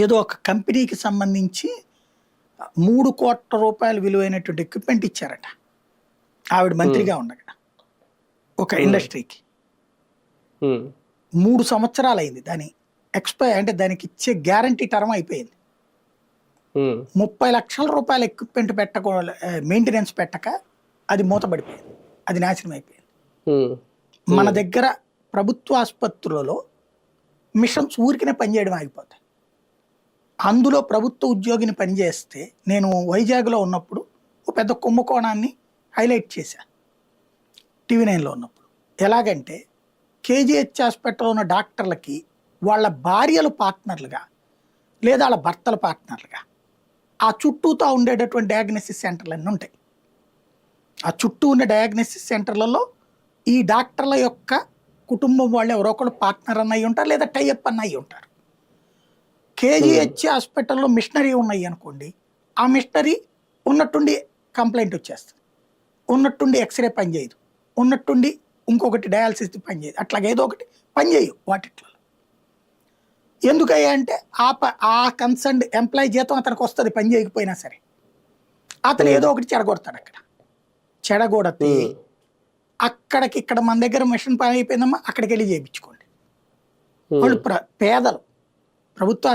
ఏదో ఒక కంపెనీకి సంబంధించి 3 కోట్ల రూపాయలు విలువైనటువంటి ఎక్విప్మెంట్ ఇచ్చారట ఆవిడ మంత్రిగా ఉండగా ఒక ఇండస్ట్రీకి. 3 సంవత్సరాలు అయింది దాని అంటే దానికి ఇచ్చే గ్యారంటీ టర్మ్ అయిపోయింది. 30 లక్షల రూపాయల ఎక్విప్మెంట్ మెయింటెనెన్స్ పెట్టక అది మూతపడిపోయింది, అది నాశనం అయిపోయింది. మన దగ్గర ప్రభుత్వ ఆసుపత్రులలో మిషన్స్ ఊరికినే పనిచేయడం ఆగిపోతాయి. అందులో ప్రభుత్వ ఉద్యోగిని పనిచేస్తే నేను వైజాగ్లో ఉన్నప్పుడు ఒక పెద్ద కుంభకోణాన్ని హైలైట్ చేశాను TV9లో ఉన్నప్పుడు. ఎలాగంటే KGH హాస్పిటల్లో ఉన్న డాక్టర్లకి వాళ్ళ భార్యలు పార్ట్నర్లుగా లేదా వాళ్ళ భర్తల పార్ట్నర్లుగా ఆ చుట్టూతో ఉండేటటువంటి డయాగ్నోసిస్ సెంటర్లు అన్నీ ఉంటాయి. ఆ చుట్టూ ఉన్న డయాగ్నోసిస్ సెంటర్లలో ఈ డాక్టర్ల యొక్క కుటుంబం వాళ్ళు ఎవరో ఒకరు పార్ట్నర్ అన్నయ్యి ఉంటారు లేదా టైఅప్ అన్నయ్యి ఉంటారు. KGH హాస్పిటల్లో మిషనరీ ఉన్నాయి అనుకోండి, ఆ మిషనరీ ఉన్నట్టుండి కంప్లైంట్ వచ్చేస్తుంది, ఉన్నట్టుండి ఎక్స్రే పనిచేయదు, ఉన్నట్టుండి ఇంకొకటి డయాలసిస్ పనిచేయదు, అట్లాగే ఏదో ఒకటి పనిచేయవు వాటిట్లో. ఎందుకయ్యా అంటే ఆ కన్సర్న్డ్ ఎంప్లాయీ జీతం అతనికి వస్తుంది పని చేయకపోయినా సరే, అతను ఏదో ఒకటి చెడగొడతాడు. అక్కడ చెడగొడితే అక్కడికి ఇక్కడ మన దగ్గర మిషన్ పని అయిపోయిందమ్మా అక్కడికి వెళ్ళి చేయించుకోండి. వాళ్ళు పేదలు ప్రభుత్వ